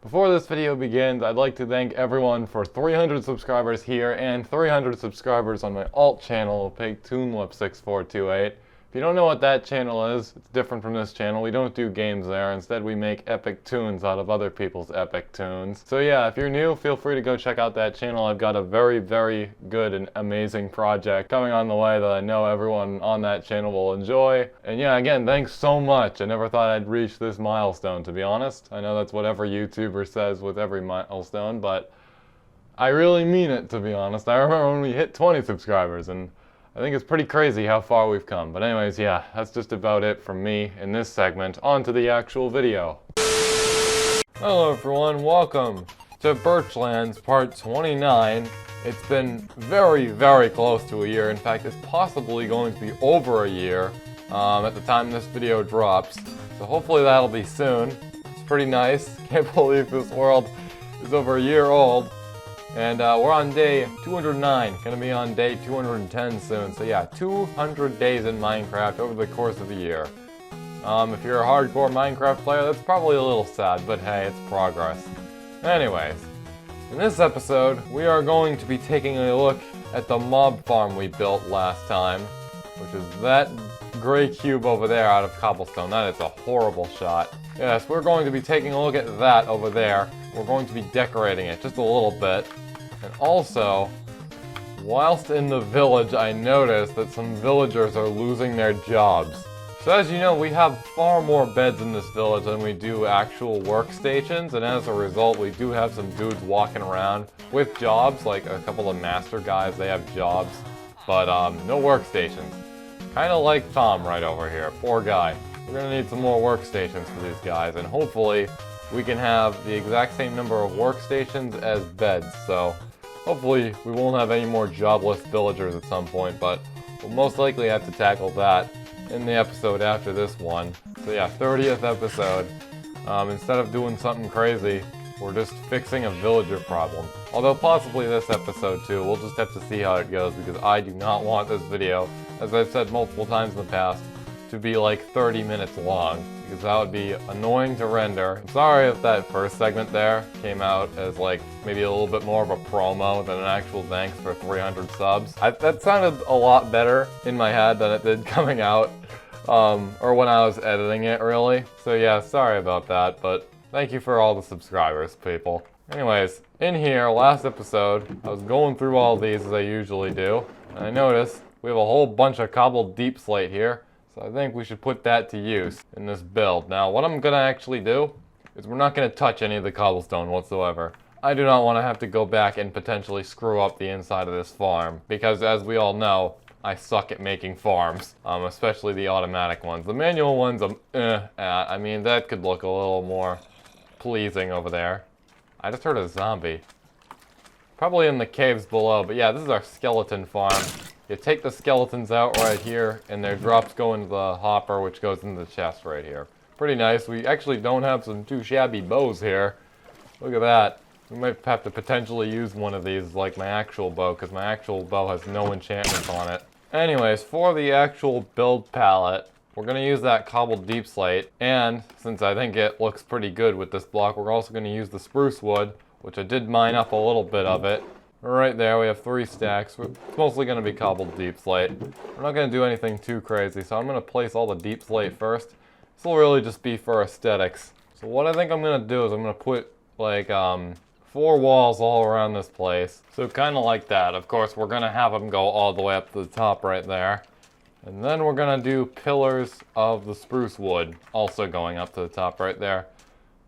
Before this video begins, I'd like to thank everyone for 300 subscribers here and 300 subscribers on my alt channel, PigToonLip6428. If you don't know what that channel is, it's different from this channel. We don't do games there. Instead, we make epic tunes out of other people's epic tunes. So yeah, if you're new, feel free to go check out that channel. I've got a very, very good and amazing project coming on the way that I know everyone on that channel will enjoy. And yeah, again, thanks so much. I never thought I'd reach this milestone, to be honest. I know that's what every YouTuber says with every milestone, but I really mean it, to be honest. I remember when we hit 20 subscribers, and I think it's pretty crazy how far we've come. But anyways, yeah, that's just about it from me in this segment. On to the actual video. Hello everyone, welcome to Birchlands part 29. It's been very, very close to a year. In fact, it's possibly going to be over a year at the time this video drops. So hopefully that'll be soon. It's pretty nice. Can't believe this world is over a year old. And we're on day 209, gonna be on day 210 soon. So yeah, 200 days in Minecraft over the course of a year. If you're a hardcore Minecraft player, that's probably a little sad, but hey, it's progress. Anyways, in this episode, we are going to be taking a look at the mob farm we built last time, which is that gray cube over there out of cobblestone. That is a horrible shot. Yes, we're going to be taking a look at that over there. We're going to be decorating it just a little bit. And also, whilst in the village, I noticed that some villagers are losing their jobs. So as you know, we have far more beds in this village than we do actual workstations, and as a result, we do have some dudes walking around with jobs, like a couple of master guys, they have jobs, but no workstations. Kind of like Tom right over here, poor guy. We're gonna need some more workstations for these guys, and hopefully we can have the exact same number of workstations as beds. So hopefully we won't have any more jobless villagers at some point, but we'll most likely have to tackle that in the episode after this one. So yeah, 30th episode. Instead of doing something crazy, we're just fixing a villager problem. Although possibly this episode too, we'll just have to see how it goes, because I do not want this video, as I've said multiple times in the past, to be like 30 minutes long, because that would be annoying to render. I'm sorry if that first segment there came out as like maybe a little bit more of a promo than an actual thanks for 300 subs. That sounded a lot better in my head than it did coming out, or when I was editing it, really. So yeah, sorry about that, but thank you for all the subscribers, people. Anyways, in here, last episode, I was going through all these as I usually do, and I noticed we have a whole bunch of cobbled deep slate here. So I think we should put that to use in this build. Now, what I'm gonna actually do is we're not gonna touch any of the cobblestone whatsoever. I do not want to have to go back and potentially screw up the inside of this farm, because as we all know, I suck at making farms, especially the automatic ones. The manual ones, I'm at. I mean, that could look a little more pleasing over there. I just heard a zombie. Probably in the caves below, but yeah, this is our skeleton farm. You take the skeletons out right here, and their drops go into the hopper, which goes into the chest right here. Pretty nice. We actually don't have some too shabby bows here. Look at that. We might have to potentially use one of these like my actual bow, because my actual bow has no enchantments on it. Anyways, for the actual build palette, we're going to use that cobbled deep slate, and since I think it looks pretty good with this block, we're also going to use the spruce wood, which I did mine up a little bit of it. Right there, we have 3 stacks. It's mostly going to be cobbled deep slate. We're not going to do anything too crazy, so I'm going to place all the deep slate first. This will really just be for aesthetics. So what I think I'm going to do is I'm going to put like 4 walls all around this place. So kind of like that. Of course, we're going to have them go all the way up to the top right there. And then we're going to do pillars of the spruce wood, also going up to the top right there.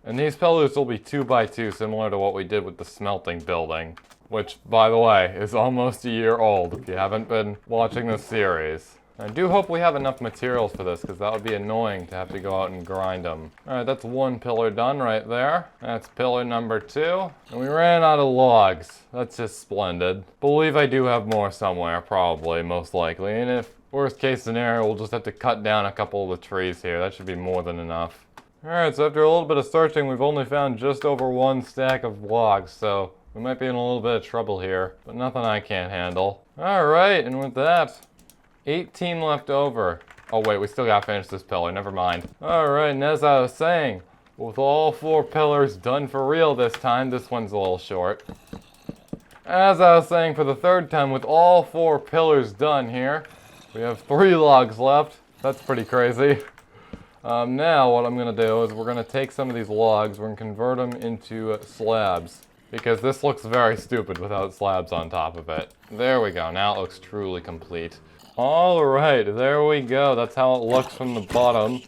And these pillars will be 2 by 2, similar to what we did with the smelting building. Which, by the way, is almost a year old if you haven't been watching this series. I do hope we have enough materials for this, because that would be annoying to have to go out and grind them. Alright, that's 1 pillar done right there. That's pillar number 2. And we ran out of logs. That's just splendid. Believe I do have more somewhere, probably, most likely. And if worst case scenario, we'll just have to cut down a couple of the trees here. That should be more than enough. Alright, so after a little bit of searching, we've only found just over 1 stack of logs, so we might be in a little bit of trouble here, but nothing I can't handle. Alright, and with that, 18 left over. Oh wait, we still gotta finish this pillar, never mind. Alright, and as I was saying, With all 4 pillars done for real this time, this one's a little short. As I was saying, for the 3rd time, with all 4 pillars done here, we have 3 logs left. That's pretty crazy. Now what I'm going to do is we're going to take some of these logs, we're going to convert them into slabs. Because this looks very stupid without slabs on top of it. There we go, now it looks truly complete. Alright, there we go, that's how it looks from the bottom.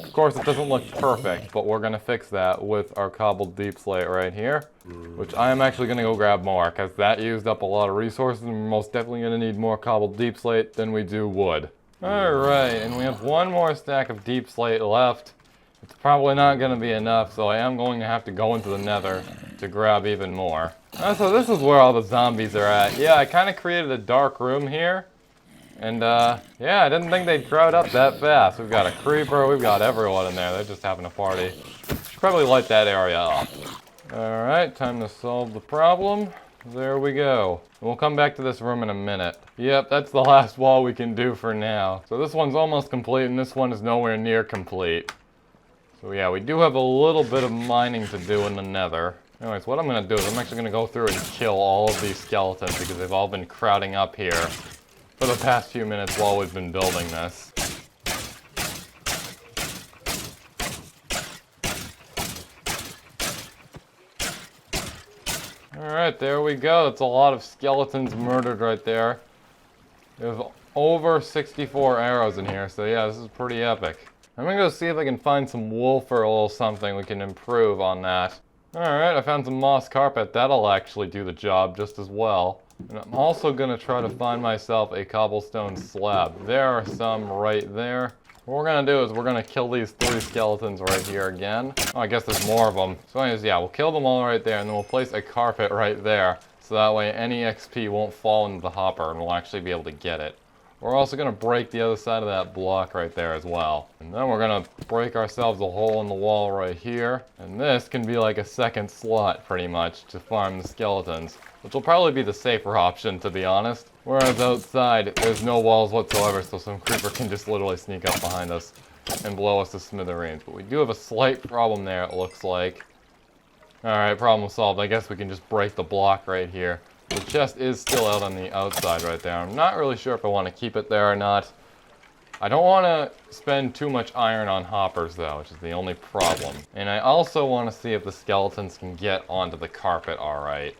Of course it doesn't look perfect, but we're going to fix that with our cobbled deep slate right here. Which I am actually going to go grab more, because that used up a lot of resources, and we're most definitely going to need more cobbled deep slate than we do wood. Alright, and we have 1 more stack of deep slate left. It's probably not going to be enough, so I am going to have to go into the nether to grab even more. So this is where all the zombies are at. Yeah, I kind of created a dark room here. And yeah, I didn't think they'd crowd up that fast. We've got a creeper, we've got everyone in there. They're just having a party. Should probably light that area up. Alright, time to solve the problem. There we go. We'll come back to this room in a minute. Yep, that's the last wall we can do for now. So this one's almost complete, and this one is nowhere near complete. So yeah, we do have a little bit of mining to do in the nether. Anyways, what I'm going to do is I'm actually going to go through and kill all of these skeletons because they've all been crowding up here for the past few minutes while we've been building this. Alright, there we go. That's a lot of skeletons murdered right there. We have over 64 arrows in here, so yeah, this is pretty epic. I'm gonna go see if I can find some wool or a little something we can improve on that. Alright, I found some moss carpet. That'll actually do the job just as well. And I'm also gonna try to find myself a cobblestone slab. There are some right there. What we're gonna do is we're gonna kill these 3 skeletons right here again. Oh, I guess there's more of them. So anyways, yeah, we'll kill them all right there, and then we'll place a carpet right there. So that way any XP won't fall into the hopper, and we'll actually be able to get it. We're also going to break the other side of that block right there as well. And then we're going to break ourselves a hole in the wall right here. And this can be like a second slot, pretty much, to farm the skeletons. Which will probably be the safer option, to be honest. Whereas outside, there's no walls whatsoever, so some creeper can just literally sneak up behind us and blow us to smithereens. But we do have a slight problem there, it looks like. Alright, problem solved. I guess we can just break the block right here. The chest is still out on the outside right there. I'm not really sure if I want to keep it there or not. I don't want to spend too much iron on hoppers though, which is the only problem. And I also want to see if the skeletons can get onto the carpet alright.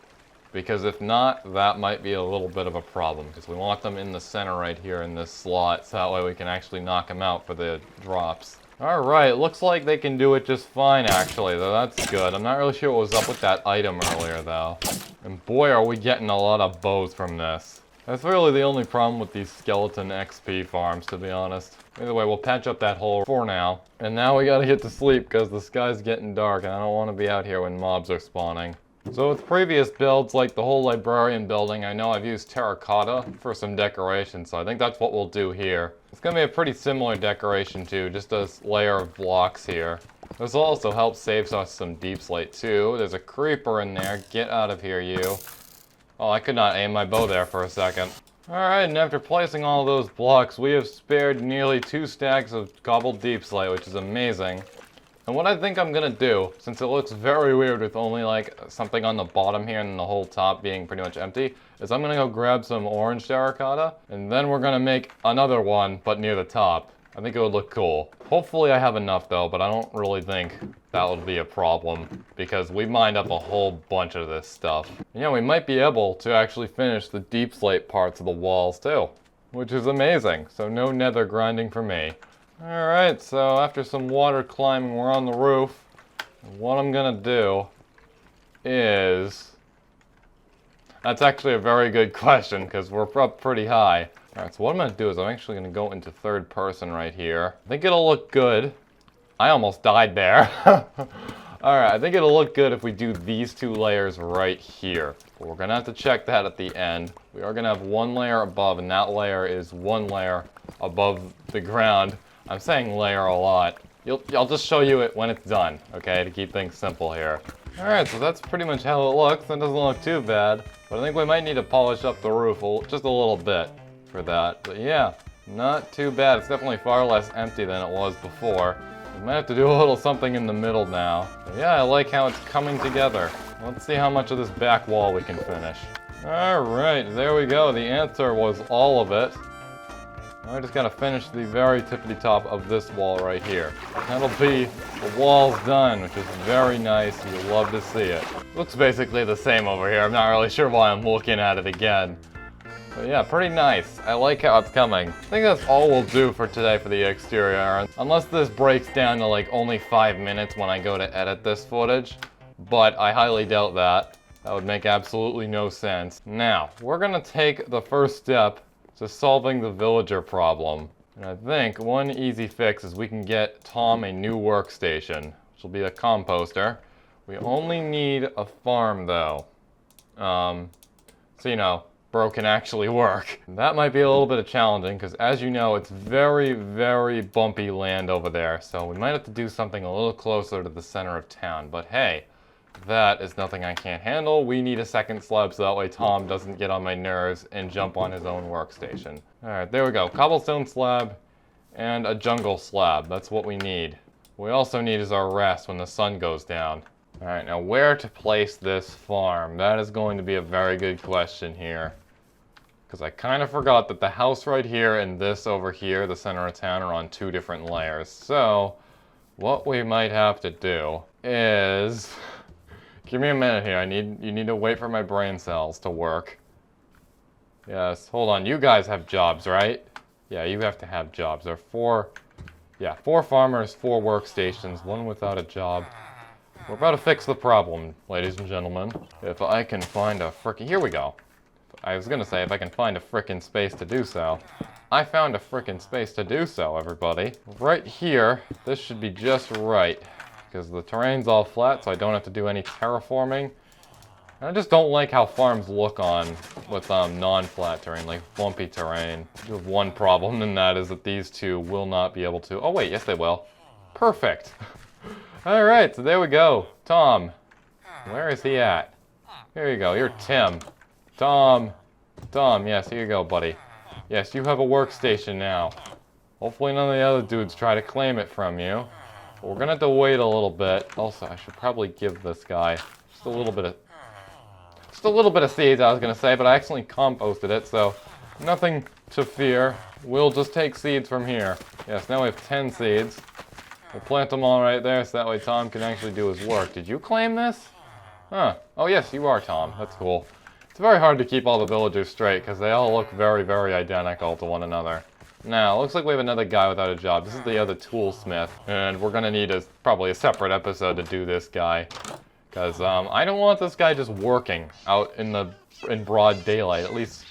Because if not, that might be a little bit of a problem. Because we want them in the center right here in this slot, so that way we can actually knock them out for the drops. Alright, looks like they can do it just fine actually, though that's good. I'm not really sure what was up with that item earlier though. And boy are we getting a lot of bows from this. That's really the only problem with these skeleton XP farms, to be honest. Either way, we'll patch up that hole for now. And now we gotta get to sleep because the sky's getting dark and I don't want to be out here when mobs are spawning. So with previous builds, like the whole librarian building, I know I've used terracotta for some decoration, so I think that's what we'll do here. It's going to be a pretty similar decoration too, just a layer of blocks here. This will also help save us some deep slate too. There's a creeper in there. Get out of here, you. Oh, I could not aim my bow there for a second. Alright, and after placing all those blocks, we have spared nearly 2 stacks of cobbled deep slate, which is amazing. And what I think I'm gonna do, since it looks very weird with only like something on the bottom here and the whole top being pretty much empty, is I'm gonna go grab some orange terracotta, and then we're gonna make another one, but near the top. I think it would look cool. Hopefully I have enough though, but I don't really think that would be a problem, because we mined up a whole bunch of this stuff. And yeah, we might be able to actually finish the deep slate parts of the walls too, which is amazing. So no nether grinding for me. Alright, so after some water climbing, we're on the roof. And what I'm gonna do is... That's actually a very good question, because we're up pretty high. Alright, so what I'm gonna do is I'm actually gonna go into third person right here. I think it'll look good. I almost died there. Alright, I think it'll look good if we do these 2 layers right here. But we're gonna have to check that at the end. We are gonna have 1 layer above, and that layer is 1 layer above the ground. I'm saying layer a lot. I'll just show you it when it's done, okay, to keep things simple here. Alright, so that's pretty much how it looks. That doesn't look too bad. But I think we might need to polish up the roof just a little bit for that. But yeah, not too bad. It's definitely far less empty than it was before. We might have to do a little something in the middle now. But yeah, I like how it's coming together. Let's see how much of this back wall we can finish. Alright, there we go. The answer was all of it. Now I just gotta finish the very tippity top of this wall right here. That'll be the wall's done, which is very nice. You'll love to see it. Looks basically the same over here. I'm not really sure why I'm looking at it again. But yeah, pretty nice. I like how it's coming. I think that's all we'll do for today for the exterior. Unless this breaks down to like only 5 minutes when I go to edit this footage. But I highly doubt that. That would make absolutely no sense. Now, we're gonna take the first step to solving the villager problem. And I think one easy fix is we can get Tom a new workstation, which will be a composter. We only need a farm though. So you know, Bro can actually work. That might be a little bit challenging because as you know, it's very, very bumpy land over there. So we might have to do something a little closer to the center of town. But hey, that is nothing I can't handle. We need a second slab so that way Tom doesn't get on my nerves and jump on his own workstation. Alright, there we go. Cobblestone slab and a jungle slab. That's what we need. What we also need is our rest when the sun goes down. Alright, now where to place this farm? That is going to be a very good question here. Because I kind of forgot that the house right here and this over here, the center of town, are on 2 different layers. So, what we might have to do is... Give me a minute here. You need to wait for my brain cells to work. Yes, hold on. You guys have jobs, right? Yeah, you have to have jobs. There are 4 farmers, 4 workstations, 1 without a job. We're about to fix the problem, ladies and gentlemen. If I can find a frickin'... Here we go. I was gonna say if I can find a frickin' space to do so. I found a frickin' space to do so, everybody. Right here, this should be just right. Because the terrain's all flat, so I don't have to do any terraforming. And I just don't like how farms look with non-flat terrain, like bumpy terrain. I do have one problem, and that is that these 2 will not be able to... Oh wait, yes they will. Perfect! Alright, so there we go. Tom. Where is he at? Here you go, you're Tim. Tom, yes, here you go, buddy. Yes, you have a workstation now. Hopefully none of the other dudes try to claim it from you. But we're gonna have to wait a little bit. Also, I should probably give this guy just a little bit of seeds, I was gonna say, but I accidentally composted it, so nothing to fear. We'll just take seeds from here. Yes, now we have 10 seeds. We'll plant them all right there, so that way Tom can actually do his work. Did you claim this? Huh. Oh yes, you are Tom. That's cool. It's very hard to keep all the villagers straight, because they all look very, very identical to one another. Now, looks like we have another guy without a job. This is the other toolsmith, and we're gonna need probably a separate episode to do this guy. Because, I don't want this guy just working out in broad daylight, at least.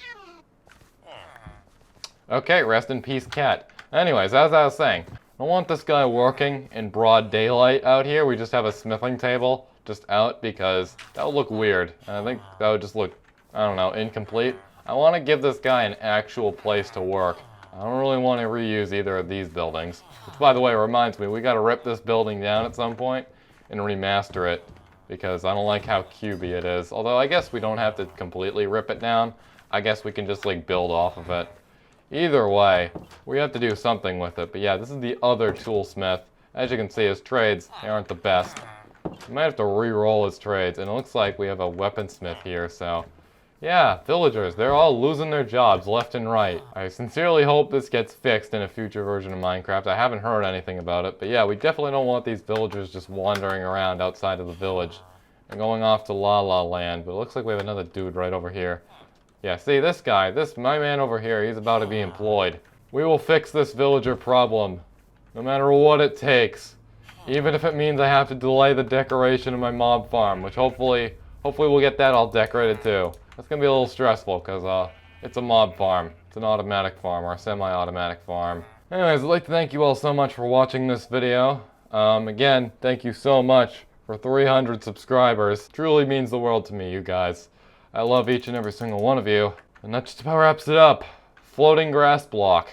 Okay, rest in peace, cat. Anyways, as I was saying, I don't want this guy working in broad daylight out here. We just have a smithing table just out because that would look weird. And I think that would just look, I don't know, incomplete. I want to give this guy an actual place to work. I don't really want to reuse either of these buildings. Which, by the way, reminds me, we got to rip this building down at some point and remaster it. Because I don't like how cubey it is. Although I guess we don't have to completely rip it down. I guess we can just like build off of it. Either way, we have to do something with it. But yeah, this is the other toolsmith. As you can see, his trades, they aren't the best. We might have to re-roll his trades. And it looks like we have a weaponsmith here, so... Yeah, villagers, they're all losing their jobs left and right. I sincerely hope this gets fixed in a future version of Minecraft. I haven't heard anything about it, but yeah, we definitely don't want these villagers just wandering around outside of the village and going off to La La Land. But it looks like we have another dude right over here. Yeah, see, this guy, my man over here, he's about to be employed. We will fix this villager problem, no matter what it takes. Even if it means I have to delay the decoration of my mob farm, which hopefully we'll get that all decorated too. That's going to be a little stressful because it's a mob farm. It's an automatic farm or a semi-automatic farm. Anyways, I'd like to thank you all so much for watching this video. Again, thank you so much for 300 subscribers. It truly means the world to me, you guys. I love each and every single one of you. And that just about wraps it up. Floating grass block.